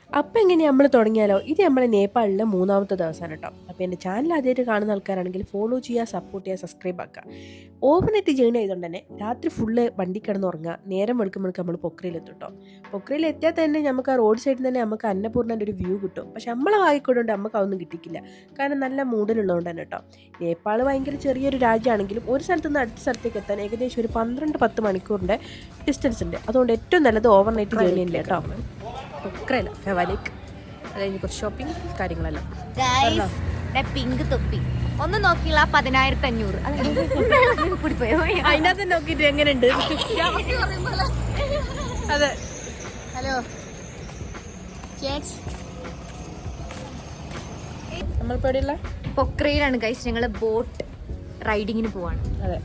അപ്പം എങ്ങനെ നമ്മൾ തുടങ്ങിയാലോ? ഇത് നമ്മുടെ നേപ്പാളിലെ മൂന്നാമത്തെ ദിവസമാണ് കേട്ടോ. അപ്പോൾ എൻ്റെ ചാനൽ ആദ്യമായിട്ട് കാണുന്ന ആൾക്കാരാണെങ്കിൽ ഫോളോ ചെയ്യുക, സപ്പോർട്ട് ചെയ്യുക, സബ്സ്ക്രൈബ് ആക്കുക. ഓവർനൈറ്റ് ജേണി ആയതുകൊണ്ട് തന്നെ രാത്രി ഫുള്ള് വണ്ടി കിടന്ന് ഉറങ്ങുക. നേരം വെളുക്കുമ്പോഴേക്ക് നമ്മൾ പൊക്രയിലെത്തും കേട്ടോ. പൊക്രയിൽ എത്തിയാൽ തന്നെ നമുക്ക് ആ റോഡ് സൈഡിൽ തന്നെ നമുക്ക് അന്നപൂർണ്ണൻ്റെ ഒരു വ്യൂ കിട്ടും. പക്ഷെ നമ്മളെ വായിക്കൊണ്ടുകൊണ്ട് നമുക്ക് അതൊന്നും കിട്ടിക്കില്ല. കാരണം നല്ല മൂഡിലുള്ളതുകൊണ്ട് തന്നെ കേട്ടോ. നേപ്പാൾ ഭയങ്കര ചെറിയൊരു രാജ്യമാണെങ്കിലും ഒരു സ്ഥലത്ത് നിന്ന് അടുത്ത സ്ഥലത്തേക്ക് എത്താൻ ഏകദേശം ഒരു 12-10 മണിക്കൂറിൻ്റെ ഡിസ്റ്റൻസ് ഉണ്ട്. അതുകൊണ്ട് ഏറ്റവും നല്ലത് ഓവർനൈറ്റ് ജേണി അല്ലേ കേട്ടോ. പൊക്രയില്ല, ഫെവാലിക്. അത് കഴിഞ്ഞ് കുറച്ച് ഷോപ്പിംഗ് കാര്യങ്ങളെല്ലാം. പിങ്ക് തൊപ്പി ഒന്ന് നോക്കിയില്ല 15,500 അതിനകത്ത് നോക്കിയിട്ട് എങ്ങനെയുണ്ട്. അതെ, ഹലോ നമ്മളിപ്പോ എവിടെയുള്ള പൊക്രയിലാണ് ഗൈസ്. ഞങ്ങള് ബോട്ട് റൈഡിങ്ങിന് പോവാണ്. അതെ,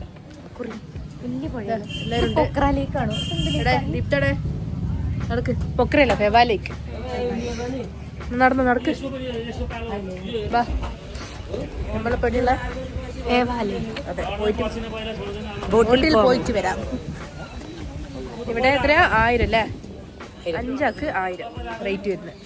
വലിയ പുഴ. എല്ലാവരും പൊക്രയിലേക്കാണോ? നടക്ക്. പൊക്രയില്ല, ഫെവാലിക്. നടന്ന് നടക്ക്. വാ, നമ്മളിപ്പോ എവിടെയുള്ള അതെ, ബോട്ടിൽ പോയിട്ട് വരാം. ഇവിടെ എത്ര 1000 അല്ലേ? 5 ആൾക്ക് 1000 റേറ്റ് വരുന്നത്.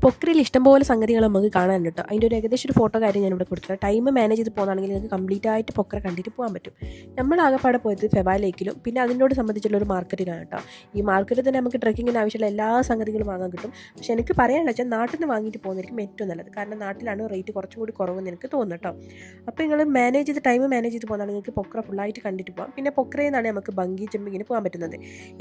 പൊക്രയിൽ ഇഷ്ടംപോലെ സംഗതികൾ നമുക്ക് കാണാനുണ്ട് കേട്ടോ. അതിൻ്റെ ഒരു ഏകദേശം ഒരു ഫോട്ടോ കാര്യം ഞാൻ ഇവിടെ കൊടുത്തിട്ടുണ്ട്. ടൈം മാനേജ് ചെയ്ത് പോകുകയാണെങ്കിൽ നിങ്ങൾക്ക് കംപ്ലീറ്റ് ആയിട്ട് പൊക്ര കണ്ടിട്ട് പോകാൻ പറ്റും. നമ്മൾ ആകെപ്പാടെ പോയത് ഫെവാലേക്കിലും പിന്നെ അതിനോട് സംബന്ധിച്ചുള്ള ഒരു മാർക്കറ്റിലാണ് കേട്ടോ. ഈ മാർക്കറ്റിൽ തന്നെ നമുക്ക് ട്രക്കിങ്ങിന് ആവശ്യമുള്ള എല്ലാ സംഗതികളും വാങ്ങാൻ കിട്ടും. പക്ഷേ എനിക്ക് പറയാനുള്ള വെച്ചാൽ നാട്ടിൽ നിന്ന് വാങ്ങിയിട്ട് പോകുന്നതായിരിക്കും ഏറ്റവും നല്ലത്. കാരണം നാട്ടിലാണ് റേറ്റ് കുറച്ചും കൂടി കുറവെന്ന് എനിക്ക് തോന്നുന്നു കേട്ടോ. അപ്പോൾ നിങ്ങൾ ടൈം മാനേജ് ചെയ്ത് പോകുന്നതാണ് നിങ്ങൾക്ക് പൊക്ര ഫുള്ളായിട്ട് കണ്ടിട്ട് പോകാം. പിന്നെ പൊക്രയിൽ നിന്നാണ് നമുക്ക് ബങ്കി ജമ്പിങ്ങിന് പോകാൻ പറ്റുന്നത്.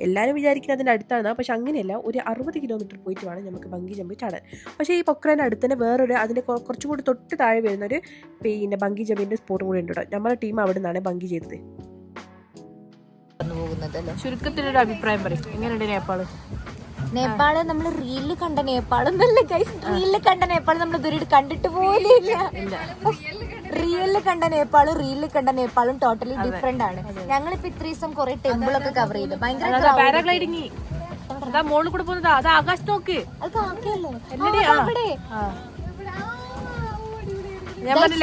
എല്ലാവരും വിചാരിക്കുന്നത് അതിൻ്റെ അടുത്താണ്, പക്ഷേ അങ്ങനെയല്ല. ഒരു 60 കിലോമീറ്റർ പോയിട്ട് വേണം നമുക്ക് ബങ്കി ജമ്പ് ചാടാൻ. പക്ഷേ ഈ പൊക്രേൻ്റെ അടുത്ത് തന്നെ വേറൊരു അതിൻ്റെ കുറച്ചും കൂടി തൊട്ട് താഴെ വരുന്നൊരു പിന്നെ ബങ്കി ജമ്പിൻ്റെ സ്പോട്ടും കൂടി ഉണ്ട്. നമ്മുടെ ടീം അവിടെ നിന്നാണ് ബങ്കി ചെയ്തത്. ചുരുക്കത്തിലൊരു അഭിപ്രായം പറയും, എങ്ങനെയുണ്ട് നേപ്പാള് നമ്മൾ റീലിൽ കണ്ട നേപ്പാളൊന്നല്ല ഗൈസ്. റീലിൽ കണ്ട നേപ്പാൾ നമ്മൾ ഇതുവരെ കണ്ടിട്ട് പോലെയില്ല. റിയലിൽ കണ്ട നേപ്പാളും ടോട്ടലി ഡിഫറെന്റ് ആണ്. ഞങ്ങളിപ്പോ ഇത്ര ദിവസം കുറെ ടെമ്പിൾ ഒക്കെ കവർ ചെയ്തു. ഭയങ്കര പാരാഗ്ലൈഡിങ് മോളിൽ കൂടെ പോകുന്നത്. അത് ആകാശത്ത് നോക്ക്.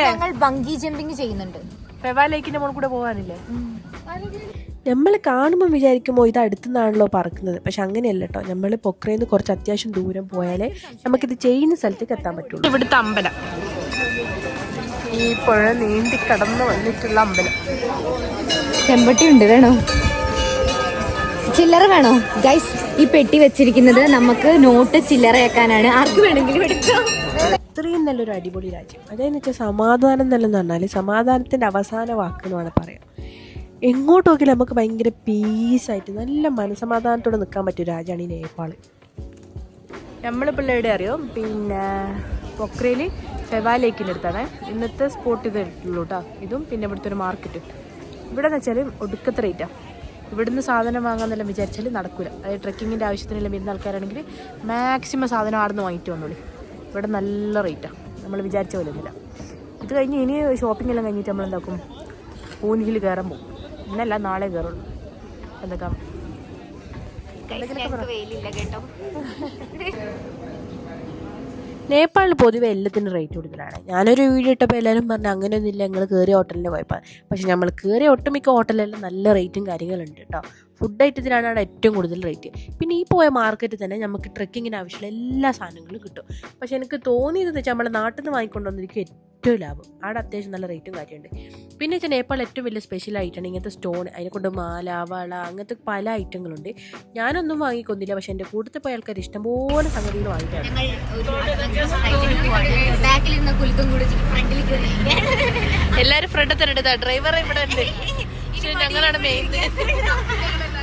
ഞങ്ങൾ ബങ്കി ജമ്പിങ് ചെയ്യുന്നുണ്ട്. ഫെവാലേക്കിന്റെ മോളിൽ കൂടെ പോകാനില്ലേ? നമ്മൾ കാണുമ്പോൾ വിചാരിക്കുമ്പോൾ ഇത് അടുത്തുനിന്നാണല്ലോ പറക്കുന്നത്. പക്ഷെ അങ്ങനെയല്ല കേട്ടോ. നമ്മൾ പൊക്രയിൽ നിന്ന് കുറച്ച് അത്യാവശ്യം ദൂരം പോയാലേ നമുക്കിത് ചെയ്യുന്ന സ്ഥലത്തേക്ക് എത്താൻ പറ്റുള്ളൂ. ഇവിടുത്തെ അമ്പലം, ഈ പുഴ നീന്തി കടന്നു വന്നിട്ടുള്ള അമ്പലം. ചെമ്പട്ടി ഉണ്ട്, വേണോ? ചില്ലറ വേണോ ഗൈസ്? ഈ പെട്ടി വെച്ചിരിക്കുന്നത് നമുക്ക് നോട്ട് ചില്ലറയാക്കാനാണ്. ആർക്ക് വേണമെങ്കിലും എടുക്കാം. ഇത്രയും നല്ലൊരു അടിപൊളി രാജ്യം. അതെന്ന് വെച്ചാൽ സമാധാനം നല്ലെന്ന് പറഞ്ഞാൽ സമാധാനത്തിൻ്റെ അവസാന വാക്കെന്ന് വേണം പറയാം. എങ്ങോട്ട് നോക്കിയാലും നമുക്ക് ഭയങ്കര പീസായിട്ട് നല്ല മനസമാധാനത്തോടെ നിൽക്കാൻ പറ്റിയ രാജ്യമാണ് ഈ നേപ്പാൾ. നമ്മൾ പിള്ളേരുടെ അറിയോ, പിന്നെ പൊക്രയിൽ ഫെവാലേക്കിൻ്റെ അടുത്താണ് ഇന്നത്തെ സ്പോട്ട് ഇതുള്ളൂ കേട്ടോ. ഇതും പിന്നെ ഇവിടുത്തെ ഒരു മാർക്കറ്റ്. ഇവിടെ എന്ന് വെച്ചാൽ ഒടുക്കത്തെ റേറ്റാണ്. ഇവിടുന്ന് സാധനം വാങ്ങാമെന്നെല്ലാം വിചാരിച്ചാൽ നടക്കില്ല. അതായത് ട്രക്കിങ്ങിൻ്റെ ആവശ്യത്തിനെല്ലാം വരുന്ന ആൾക്കാരാണെങ്കിൽ മാക്സിമം സാധനം അവിടെ നിന്ന് വാങ്ങിയിട്ട് വന്നോളി. ഇവിടെ നല്ല റേറ്റാണ്, നമ്മൾ വിചാരിച്ച പോലെ ഒന്നുമില്ല. ഇത് കഴിഞ്ഞ് ഇനി ഷോപ്പിംഗ് എല്ലാം കഴിഞ്ഞിട്ട് നമ്മൾ എന്താക്കും, പൂനിയിൽ കയറാൻ പോകും. ഇന്നല്ല നാളെ കയറുള്ളൂ. എന്തൊക്കെ നേപ്പാളിൽ പൊതുവെ എല്ലാത്തിനും റേറ്റ് കൂടുതലാണ്. ഞാനൊരു വീഡിയോ ഇട്ടപ്പോൾ എല്ലാവരും പറഞ്ഞു അങ്ങനെയൊന്നുമില്ല, ഞങ്ങൾ കയറിയ ഹോട്ടലിൻ്റെ കുഴപ്പമാണ്. പക്ഷേ നമ്മൾ കയറിയ ഒട്ടുമിക്ക ഹോട്ടലിലെല്ലാം നല്ല റേറ്റും കാര്യങ്ങളുണ്ട് കേട്ടോ. ഫുഡ് ഐറ്റത്തിനാണ് അവിടെ ഏറ്റവും കൂടുതൽ റേറ്റ്. പിന്നെ ഈ പോയ മാർക്കറ്റിൽ തന്നെ നമുക്ക് ട്രക്കിങ്ങിന് ആവശ്യമുള്ള എല്ലാ സാധനങ്ങളും കിട്ടും. പക്ഷേ എനിക്ക് തോന്നിയതെന്ന് വെച്ചാൽ നമ്മുടെ നാട്ടിൽ നിന്ന് വാങ്ങിക്കൊണ്ടുവന്നിരിക്കും ഏറ്റവും ലാഭം. അവിടെ അത്യാവശ്യം നല്ല റേറ്റും കാര്യമുണ്ട്. പിന്നെ വെച്ചാൽ നേപ്പാൾ ഏറ്റവും വലിയ സ്പെഷ്യൽ ആയിട്ടാണ് ഇങ്ങനത്തെ സ്റ്റോൺ, അതിനെക്കൊണ്ട് മാല, വള, അങ്ങനത്തെ പല ഐറ്റങ്ങളുണ്ട്. ഞാനൊന്നും വാങ്ങിക്കൊന്നില്ല, പക്ഷെ എൻ്റെ കൂട്ടത്തിൽ പോയ ആൾക്കാർ ഇഷ്ടംപോലെ സംഗതികൾ വാങ്ങിക്കാറ്. എല്ലാവരും ഫ്രണ്ട് തന്നെ എടുത്താ. ഡ്രൈവറെ ഇവിടെ ഉണ്ട്. ഞങ്ങളാണ് മെയിൻ,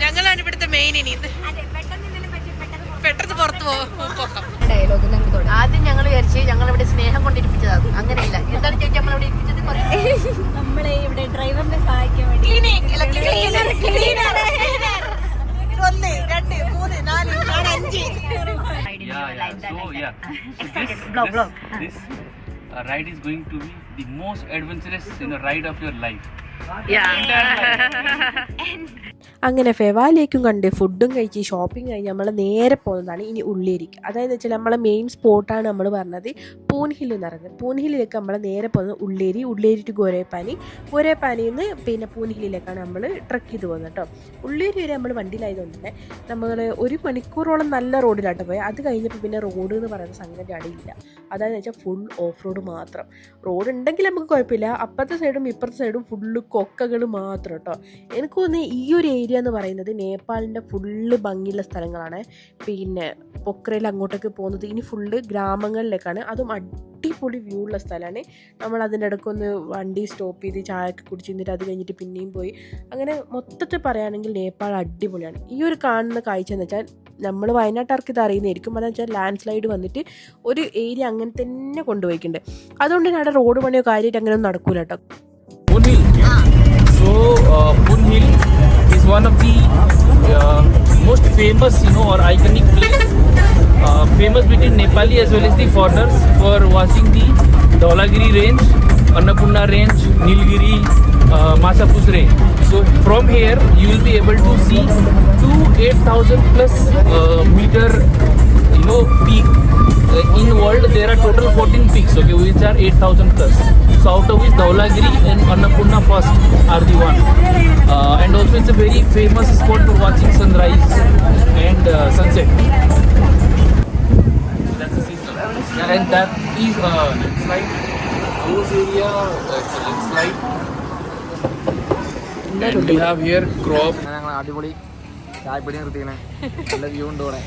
ഞങ്ങളാണ് ഇവിടുത്തെ മെയിൻ. ഇനി പെട്ടെന്ന് പുറത്ത് പോകാം. ആദ്യം ഞങ്ങൾ വിചാരിച്ച് ഞങ്ങളിവിടെ സ്നേഹം കൊണ്ടിരിപ്പിച്ചതാണ്. അങ്ങനെയില്ല. എന്താണ് ചേച്ചി നമ്മളിവിടെ ഇരിപ്പിച്ചത്? നമ്മളെ ഇവിടെ ഡ്രൈവറിനെ സഹായിക്കാൻ വേണ്ടി 1 2 3 4 5. This ride is going to be the most adventurous ride of your life. അങ്ങനെ ഫെവാലിയേക്കും കണ്ട് ഫുഡും കഴിച്ച് ഷോപ്പിംഗ് കഴിഞ്ഞ് നമ്മൾ നേരെ പോകുന്നതാണ് ഇനി ഉള്ളിയേരിക്ക്. അതായത് വെച്ചാൽ നമ്മളെ മെയിൻ സ്പോട്ടാണ് നമ്മൾ പറഞ്ഞത് പൂൻ ഹിൽ എന്ന് പറയുന്നത്. പൂൻ ഹില്ലിലേക്ക് നമ്മൾ നേരെ പോകുന്നത് ഉള്ളിയേരി ടു ഗോരേപ്പാനിയിൽ നിന്ന് പിന്നെ പൂൻ ഹില്ലിലേക്കാണ് നമ്മൾ ട്രക്ക് ചെയ്ത് പോകുന്നത് കേട്ടോ. ഉള്ളിയേരി വരെ നമ്മൾ വണ്ടിയിലായതുകൊണ്ട് തന്നെ നമ്മൾ 1 മണിക്കൂറോളം നല്ല റോഡിലാട്ടോ പോയത്. അത് കഴിഞ്ഞപ്പോൾ പിന്നെ റോഡ് എന്ന് പറയുന്ന സംഗതി അടിയില്ല. അതായത് വെച്ചാൽ ഫുൾ ഓഫ് റോഡ് മാത്രം. റോഡ് ഉണ്ടെങ്കിൽ നമുക്ക് കുഴപ്പമില്ല, അപ്പുറത്തെ സൈഡും ഇപ്പുറത്തെ സൈഡും ഫുള്ള് കൊക്കകൾ മാത്രം കേട്ടോ. എനിക്ക് തോന്നുന്നു ഈ ഒരു ഏരിയ എന്ന് പറയുന്നത് നേപ്പാളിൻ്റെ ഫുള്ള് ഭംഗിയുള്ള സ്ഥലങ്ങളാണ്. പിന്നെ പൊക്രയിൽ അങ്ങോട്ടേക്ക് പോകുന്നത് ഇനി ഫുള്ള് ഗ്രാമങ്ങളിലേക്കാണ്. അതും അടിപൊളി വ്യൂ ഉള്ള സ്ഥലമാണ്. നമ്മൾ അതിൻ്റെ ഇടയ്ക്കൊന്ന് വണ്ടി സ്റ്റോപ്പ് ചെയ്ത് ചായയൊക്കെ കുടിച്ചിട്ട് അത് കഴിഞ്ഞിട്ട് പിന്നെയും പോയി. അങ്ങനെ മൊത്തത്തിൽ പറയുകയാണെങ്കിൽ നേപ്പാൾ അടിപൊളിയാണ്. ഈ ഒരു കാണുന്ന കാഴ്ച എന്ന് വെച്ചാൽ നമ്മൾ വയനാട്ടുകാർക്ക് ഇത് അറിയുന്നതായിരിക്കും. അതെന്ന് വെച്ചാൽ ലാൻഡ് സ്ലൈഡ് വന്നിട്ട് ഒരു ഏരിയ അങ്ങനെ തന്നെ കൊണ്ടുപോയിട്ടുണ്ട്. അതുകൊണ്ട് തന്നെ അവിടെ റോഡ് പണിയോ കാര്യമായിട്ട് അങ്ങനെ ഒന്നും നടക്കൂല കേട്ടോ. Poon Hill. So Poon Hill is one of the most famous, or iconic place, famous between Nepali as well as the foreigners for watching the Dhaulagiri range, Annapurna range, Nilgiri, Masapus range. So from here you will be able to see 8,000 plus meter, peak. In world there are total 14 peaks, okay, which are 8,000 plus. So out of which Dhaulagiri and Annapurna first are the one. And also it's a very famous spot for watching sunrise and sunset. So that's the system. And that is landslide. Those area, it's a landslide. And we have here crop. അടിപൊളി ചായപ്പൊടി നിർത്തിക്കണേ, നല്ല view ഉണ്ട് ഇവിടെ.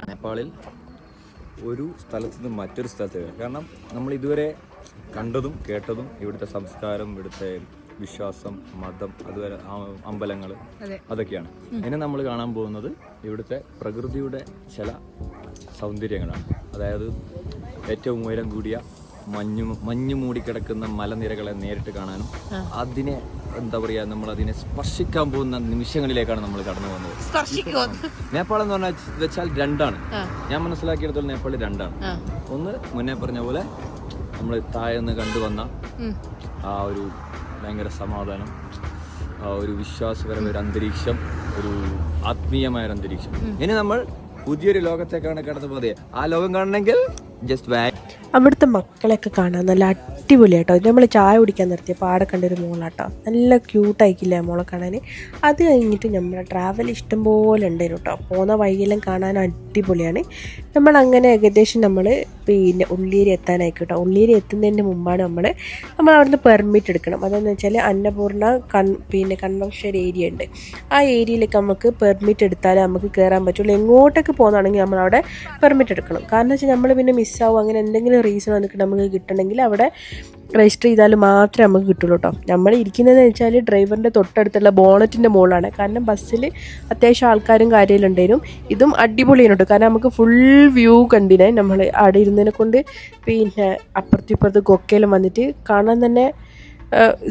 നേപ്പാളിൽ ഒരു സ്ഥലത്ത് നിന്ന് മറ്റൊരു സ്ഥലത്ത് വരാം. കാരണം നമ്മൾ ഇതുവരെ കണ്ടതും കേട്ടതും ഇവിടുത്തെ സംസ്കാരം, ഇവിടുത്തെ വിശ്വാസം, മതം, അതുവരെ അമ്പലങ്ങൾ, അതൊക്കെയാണ്. ഇനി നമ്മൾ കാണാൻ പോകുന്നത് ഇവിടുത്തെ പ്രകൃതിയുടെ ചില സൗന്ദര്യങ്ങളാണ്. അതായത് ഏറ്റവും ഉയരം കൂടിയ മഞ്ഞു മൂടിക്കിടക്കുന്ന മലനിരകളെ നേരിട്ട് കാണാനും അതിനെ എന്താ പറയുക, നമ്മൾ അതിനെ സ്പർശിക്കാൻ പോകുന്ന നിമിഷങ്ങളിലേക്കാണ് നമ്മൾ കടന്നു പോകുന്നത്. നേപ്പാൾ എന്ന് വെച്ചാൽ രണ്ടാണ്. ഞാൻ മനസ്സിലാക്കിയെടുത്തോളം നേപ്പാൾ രണ്ടാണ്. ഒന്ന് മുന്നേ പറഞ്ഞ പോലെ നമ്മൾ താഴെന്ന് കണ്ടുവന്ന ആ ഒരു ഭയങ്കര സമാധാനം, ആ ഒരു വിശ്വാസപരമായ ഒരു അന്തരീക്ഷം, ഒരു ആത്മീയമായ ഒരു അന്തരീക്ഷം. ഇനി നമ്മൾ പുതിയൊരു ലോകത്തേക്കാണ് കടന്നു പോകുന്നത്. ആ ലോകം കാണണമെങ്കിൽ ജസ്റ്റ് ബാക്ക്. അവിടുത്തെ മക്കളെയൊക്കെ കാണാൻ നല്ല അടിപൊളിയാട്ടോ. നമ്മൾ ചായ കുടിക്കാൻ നിർത്തിയപ്പോൾ ആടെ കണ്ടൊരു മോളാട്ടോ, നല്ല ക്യൂട്ടായിക്കില്ലേ മോളെ കാണാൻ. അത് കഴിഞ്ഞിട്ട് നമ്മളെ ട്രാവൽ ഇഷ്ടംപോലെ ഉണ്ടായിരുന്നു കേട്ടോ. പോകുന്ന വഴിയെല്ലാം കാണാൻ അടിപൊളിയാണ്. നമ്മളങ്ങനെ ഏകദേശം നമ്മൾ പിന്നെ ഉള്ളിയേരി എത്താനായിക്കോട്ടോ. ഉള്ളിയേരി എത്തുന്നതിന് മുമ്പാണ് നമ്മൾ അവിടുന്ന് പെർമിറ്റ് എടുക്കണം. അതെന്ന് വെച്ചാൽ അന്നപൂർണ്ണ കൺവെൻഷൻ ഏരിയ ഉണ്ട്. ആ ഏരിയയിലേക്ക് നമുക്ക് പെർമിറ്റ് എടുത്താലേ നമുക്ക് കയറാൻ പറ്റുള്ളൂ. എങ്ങോട്ടേക്ക് പോകുന്നതാണെങ്കിൽ നമ്മളവിടെ പെർമിറ്റ് എടുക്കണം. കാരണം വെച്ചാൽ നമ്മൾ പിന്നെ മിസ്സാവും, അങ്ങനെ എന്തെങ്കിലും റീസൺ വന്നിട്ട് നമുക്ക് കിട്ടണമെങ്കിൽ അവിടെ രജിസ്റ്റർ ചെയ്താൽ മാത്രമേ നമുക്ക് കിട്ടുള്ളൂ കേട്ടോ. നമ്മൾ ഇരിക്കുന്നതെന്ന് വെച്ചാൽ ഡ്രൈവറിൻ്റെ തൊട്ടടുത്തുള്ള ബോണറ്റിൻ്റെ മുകളിലാണ്. കാരണം ബസ്സിൽ അത്യാവശ്യം ആൾക്കാരും കാര്യമെല്ലാം ഉണ്ടായിരുന്നു. ഇതും അടിപൊളിയാണ് കേട്ടോ. കാരണം നമുക്ക് ഫുൾ വ്യൂ കണ്ടിനെ. നമ്മൾ അവിടെ ഇരുന്നതിനെ കൊണ്ട് പിന്നെ അപ്പുറത്തും കൊക്കയിലും വന്നിട്ട് കാണാൻ തന്നെ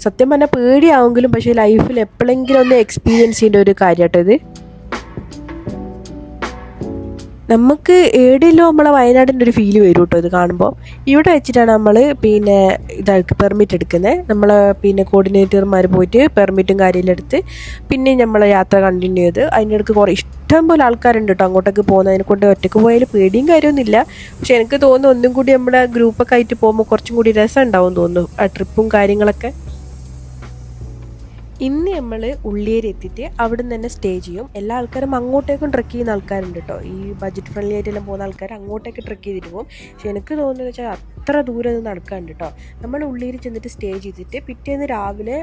സത്യം പറഞ്ഞാൽ പേടിയാവുമെങ്കിലും പക്ഷേ ലൈഫിൽ എപ്പോഴെങ്കിലും ഒന്ന് എക്സ്പീരിയൻസ് ചെയ്യേണ്ട ഒരു കാര്യമാട്ടോ ഇത്. നമുക്ക് എവിടെയല്ലോ നമ്മളെ വയനാടിൻ്റെ ഒരു ഫീല് വരും കേട്ടോ ഇത് കാണുമ്പോൾ. ഇവിടെ വെച്ചിട്ടാണ് നമ്മൾ പിന്നെ ഇതാക്കി പെർമിറ്റ് എടുക്കുന്നത്. നമ്മളെ കോർഡിനേറ്റർമാർ പോയിട്ട് പെർമിറ്റും കാര്യമെല്ലാം എടുത്ത് പിന്നെ നമ്മളെ യാത്ര കണ്ടിന്യൂ ചെയ്ത് അതിൻ്റെ ഇടയ്ക്ക് കുറേ ഇഷ്ടം പോലെ ആൾക്കാരുണ്ട് കേട്ടോ അങ്ങോട്ടേക്ക് പോകുന്നതിനെ കൊണ്ട്. ഒറ്റയ്ക്ക് പോയാൽ പേടിയും കാര്യമൊന്നുമില്ല. പക്ഷെ എനിക്ക് തോന്നുന്നു ഒന്നും കൂടി നമ്മുടെ ഗ്രൂപ്പൊക്കെ ആയിട്ട് പോകുമ്പോൾ കുറച്ചും കൂടി രസം ഉണ്ടാവും തോന്നുന്നു ആ ട്രിപ്പും കാര്യങ്ങളൊക്കെ. ഇന്ന് നമ്മൾ ഉള്ളിയേരി എത്തിയിട്ട് അവിടെ നിന്ന് തന്നെ സ്റ്റേ ചെയ്യും. എല്ലാ ആൾക്കാരും അങ്ങോട്ടേക്കും ട്രക്ക് ചെയ്യുന്ന ആൾക്കാരുണ്ട് കേട്ടോ. ഈ ബഡ്ജറ്റ് ഫ്രണ്ട്ലി ആയിട്ടെല്ലാം പോകുന്ന ആൾക്കാർ അങ്ങോട്ടേക്ക് ട്രക്ക് ചെയ്തിട്ട് പോകും. പക്ഷെ എനിക്ക് തോന്നുന്നത് വെച്ചാൽ അത്ര ദൂരം അത് നടക്കാനുണ്ട് കേട്ടോ. നമ്മൾ ഉള്ളിയേരി ചെന്നിട്ട് സ്റ്റേ ചെയ്തിട്ട് പിറ്റേന്ന് രാവിലെ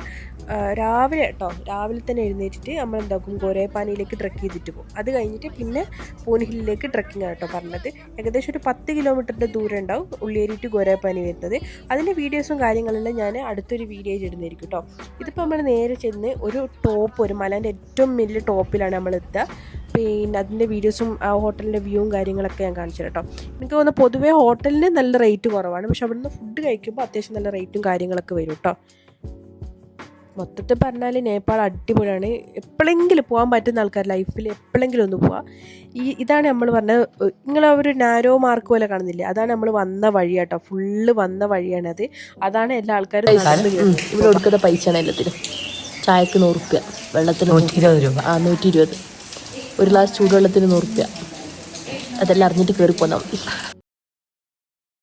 തന്നെ എഴുന്നേറ്റിട്ട് നമ്മൾ എന്താക്കും ഗോരേപ്പാനിയിലേക്ക് ട്രക്ക് ചെയ്തിട്ട് പോകും. അത് കഴിഞ്ഞിട്ട് പിന്നെ പൂൻ ഹില്ലിലേക്ക് ട്രക്കിംഗ് ആണ് കേട്ടോ പറഞ്ഞത്. ഏകദേശം ഒരു 10 കിലോമീറ്ററിൻ്റെ ദൂരം ഉണ്ടാവും ഉള്ളിയേരി ടു ഗോരേപ്പാനി വരുന്നത്. അതിൻ്റെ വീഡിയോസും കാര്യങ്ങളെല്ലാം ഞാൻ അടുത്തൊരു വീഡിയോ ഇടുന്നതായിരിക്കും കേട്ടോ. ഇതിപ്പോൾ നമ്മൾ നേരെ ചെന്ന് ഒരു മലേൻ്റെ ഏറ്റവും വലിയ ടോപ്പിലാണ് നമ്മൾ എത്തുക. പിന്നെ അതിൻ്റെ വീഡിയോസും ആ ഹോട്ടലിൻ്റെ വ്യൂവും കാര്യങ്ങളൊക്കെ ഞാൻ കാണിച്ചു കേട്ടോ. എനിക്ക് തോന്നുന്നു പൊതുവേ ഹോട്ടലിന് നല്ല റേറ്റ് കുറവാണ്. പക്ഷെ അവിടുന്ന് ഫുഡ് കഴിക്കുമ്പോൾ അത്യാവശ്യം നല്ല റേറ്റും കാര്യങ്ങളൊക്കെ വരും കേട്ടോ. മൊത്തത്തിൽ പറഞ്ഞാൽ നേപ്പാൾ അടിപൊളിയാണ്. എപ്പോഴെങ്കിലും പോകാൻ പറ്റുന്ന ആൾക്കാർ ലൈഫിൽ എപ്പോഴെങ്കിലും ഒന്ന് പോവാം. ഇതാണ് നമ്മൾ പറഞ്ഞത്. നിങ്ങൾ ഒരു നാരോ മാർക്ക് പോലെ കാണുന്നില്ലേ, അതാണ് നമ്മൾ വന്ന വഴി കേട്ടോ. ഫുള്ള് വന്ന വഴിയാണത്. അതാണ് എല്ലാ ആൾക്കാരും ഇവിടെ കൊടുക്കുന്ന പൈസയാണ് എല്ലാത്തിനും. ചായക്ക് 100 റുപ്യ, വെള്ളത്തിന് 120 രൂപ. 120. ഒരു ഗ്ലാസ് ചൂടുവെള്ളത്തിന് 100 റുപ്യ. അതെല്ലാം അറിഞ്ഞിട്ട് കയറി പോന്നാൽ മതി.